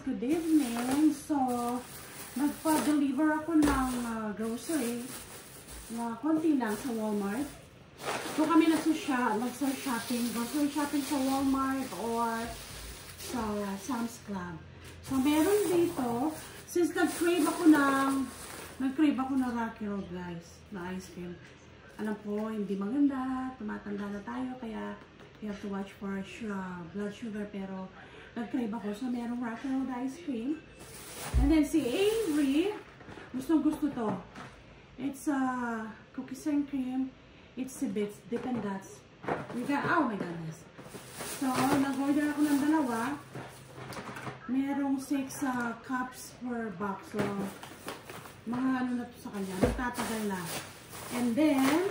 good evening. So, nagpa-deliver ako ng grocery na konti lang sa Walmart. So, kami nagsa-shopping, grocery shopping sa Walmart or sa Sam's Club. So, meron dito, since nag-crave ako ng Rocky Road, guys, na ice cream. Alam ko, hindi maganda, tumatanda na tayo, kaya we have to watch for blood sugar, pero nag-crave ako. So, merong Rocky Road ice cream. And then, si Avery, gusto to. It's cookies and cream. It's si Bits, Dippin' Dots. Oh my goodness. So, nag-order ako ng dalawa. Merong 6 cups per box. So, mga ano na to sa kanya. Nagtatagal na. And then,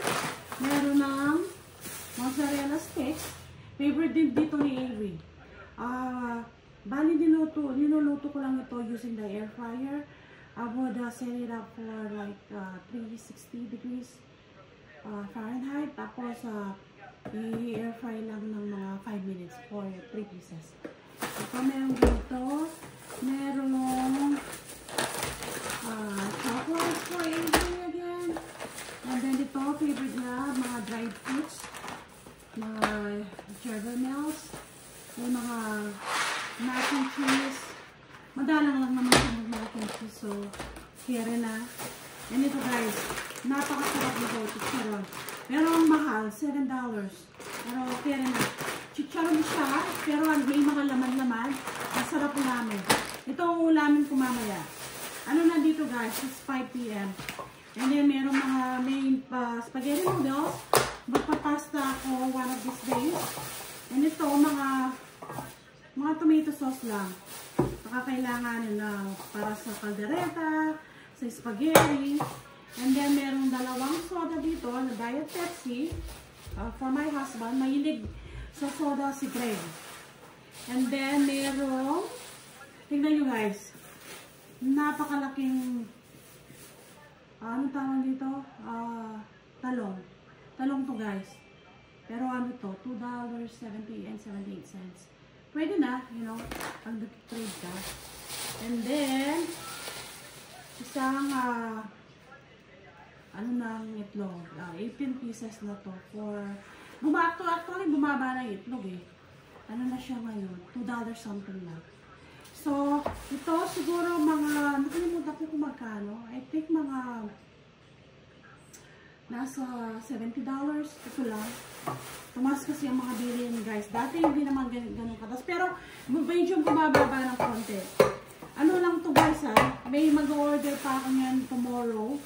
meron ng mozzarella sticks. Favorite din dito ni Avery. Bali niluluto ko lang ito using the air fryer. I would set it up for like 360 degrees Fahrenheit. Tapos, i-air fry lang ng mga 5 minutes for 3 pieces. Ito meron dito. Merong chocolate for Avery again. And then ito, favorite niya, mga dried fruits. Mga caramels. May mga mac and cheese. Madalang lang naman sa mac and cheese. So, kere na. And ito guys, napakasarap nito. Chicharon. Pero ang mahal, $7. Pero kere na. Chicharon siya, pero may mga laman-laman. Masarap ulamin. Ito ang ulamin ko mamaya. Ano na dito guys? It's 5 p.m. And then meron mga spaghetti noodles. Magpapasta ako one of these days. And ito, mga tomato sauce lang. Nakakailangan na para sa caldereta, sa spaghetti. And then, meron dalawang soda dito na Diet Pepsi for my husband. Mahilig sa soda si Greg. And then, meron, tingnan nyo guys, napakalaking, ano tawag dito? Talong. Talong to guys. Pero ano to? $2.78. Pwede na, you know, pag nag-trade ka. And then, isang, ano nang itlog. 18 pieces na to for, actually, bumaba na yung itlog eh. Ano na siya ngayon? $2 something na. So, ito siguro mga, nakalimutan ko kung magkano. I think mga, nasa $70. Ito lang. Tumas kasi ang mga bilhin guys. Dati hindi naman ganun katas. Pero medyo bumababa ng konti. Ano lang to guys ha. May mag-order pa ako yan tomorrow.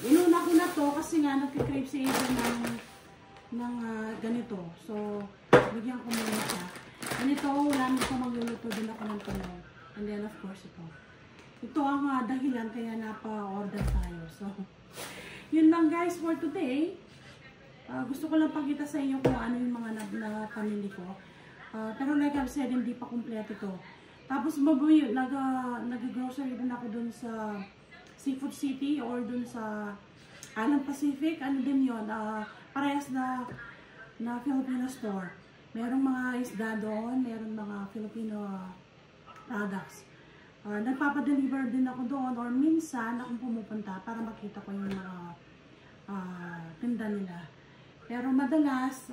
Inuna ko na to kasi nga nagkikrave si Aiden ng ganito. So, bigyan ko muna siya. And ito, wala nito magluluto din ako ng tulong. And then of course ito. Ito ang dahilan kaya napa-order tayo. So, yun lang guys for today. Gusto ko lang pakita sa inyo kung ano yung mga napamili ko. Pero like I've said, hindi pa kompleto ito. Tapos nag-grocery din ako dun sa Seafood City or dun sa Island Pacific. Ano din yun? Parehas na Filipino store. Merong mga isda doon. Merong mga Filipino products. Nagpapadeliver din ako doon or minsan akong pumupunta para makita ko yung mga tinda nila. Pero madalas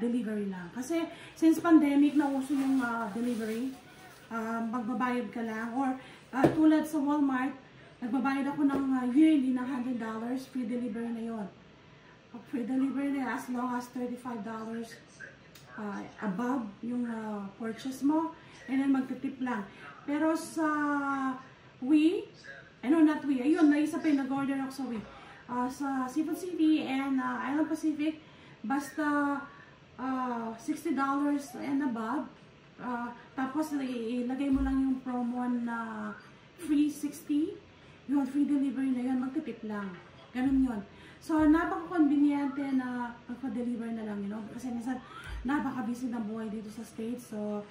delivery lang. Kasi since pandemic na uso yung delivery, magbabayad ka lang. Or tulad sa Walmart, nagbabayad ako ng yearly ng $100. Free delivery na yun. Free delivery na as long as $35 above yung purchase mo. And then magtitip lang. Pero sa ayun, naisa pa yung nag-order ako sa sa Seafood City and Island Pacific, basta $60 and above. Tapos ilagay mo lang yung promo na free 60, yung free delivery na yun, magtitip lang. Ganun yun. So, napaka-conveniente na magpa-deliver na lang, you know, kasi minsan napaka-busy ng buhay dito sa States. So,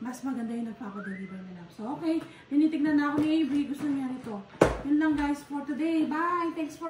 mas maganda yung nagpapa-deliver na lang. So, okay. Tinitignan na ako ni Avery. Gusto niya nito. Yun lang guys for today. Bye! Thanks for